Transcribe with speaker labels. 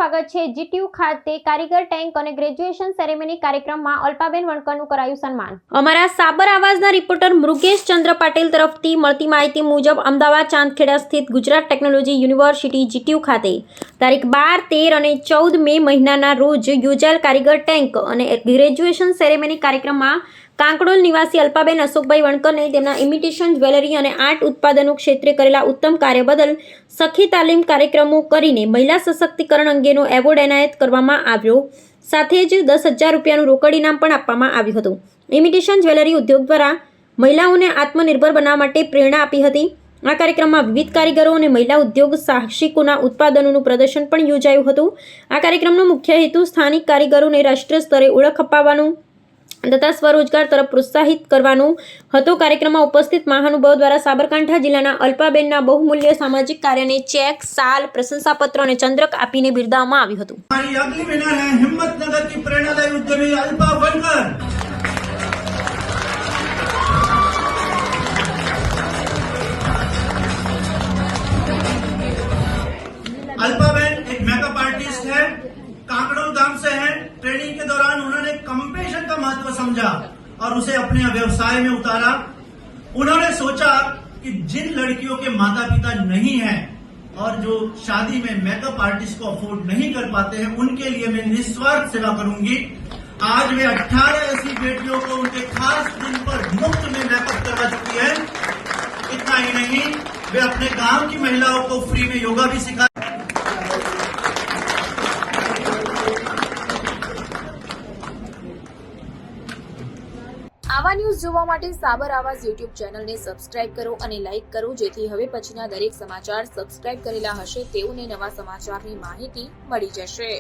Speaker 1: સ્વાગત છે। જીટીયુ ખાતે કારીગર ટેન્ક અને ગ્રેજ્યુએશન સેરેમની કાર્યક્રમમાં અલ્પાબેન વણકરનું કરાયું સન્માન। અમારા સાબર આવાજના રિપોર્ટર મૃગેશ ચંદ્ર પાટીલ તરફથી મળતી માહિતી મુજબ અમદાવાદ ચાંદખેડા સ્થિત ગુજરાત ટેકનોલોજી યુનિવર્સિટી જીટીયુ ખાતે તારીખ 12, 13 અને 14 મે મહિનાના રોજ યોજાયેલ કારીગર ટેન્ક અને ગ્રેજ્યુએશન સેરેમની કાર્યક્રમમાં કાંકડોલ નિવાસી અલ્પાબેન અશોકભાઈ વણકરને તેમના ઇમિટેશન જ્વેલરી અને આર્ટ ઉત્પાદનો ક્ષેત્રે કરેલા ઉત્તમ કાર્ય બદલ સખી તાલીમ કાર્યક્રમો કરીને મહિલા સશક્તિકરણ અંગેનો એવોર્ડ એનાયત કરવામાં આવ્યો। સાથે જ 10,000 રૂપિયાનું રોકડ ઇનામ પણ આપવામાં આવ્યું હતું। ઇમિટેશન જ્વેલરી ઉદ્યોગ દ્વારા મહિલાઓને આત્મનિર્ભર બનાવવા માટે પ્રેરણા આપી હતી। આ કાર્યક્રમમાં વિવિધ કારીગરો અને મહિલા ઉદ્યોગ સાહસિકોના ઉત્પાદનોનું પ્રદર્શન પણ યોજાયું હતું। આ કાર્યક્રમનો મુખ્ય હેતુ સ્થાનિક કારીગરોને રાષ્ટ્રીય સ્તરે ઓળખ અપાવવાનો તથા સ્વરોજગાર તરફ પ્રોત્સાહિત કરવાનો હતો। કાર્યક્રમમાં ઉપસ્થિત મહાનુભાવો દ્વારા સાબરકાંઠા જિલ્લાના અલ્પાબેનના બહુમૂલ્ય સામાજિક કાર્યને ચેક, સાલ, પ્રશંસાપત્ર અને ચંદ્રક આપીને બિરદાવવામાં આવ્યું હતું।
Speaker 2: हमारी अगली विनर है हिम्मतनगर की प्रेरणादायी उद्यमी अल्पा वणकर। अल्पाबेन एक मेकअप आर्टिस्ट है, कांकड़ोल गांव से है। ट्रेनिंग के दौरान उन्होंने कंपेशन का महत्व समझा और उसे अपने व्यवसाय में उतारा। उन्होंने सोचा कि जिन लड़कियों के माता पिता नहीं हैं और जो शादी में मेकअप आर्टिस्ट को अफोर्ड नहीं कर पाते हैं, उनके लिए मैं निस्वार्थ सेवा करूंगी। आज वे 18 ऐसी बेटियों को उनके खास दिन पर मुफ्त में मेकअप करवा चुकी है। इतना ही नहीं, वे अपने गांव की महिलाओं को फ्री में योगा भी सिखा।
Speaker 3: આવા ન્યૂઝ જોવા માટે સાબર આવાજ યુટ્યુબ ચેનલને સબસ્ક્રાઇબ કરો અને લાઇક કરો, જેથી હવે પછીના દરેક સમાચાર સબસ્ક્રાઇબ કરેલા હશે તેઓને નવા સમાચારની માહિતી મળી જશે।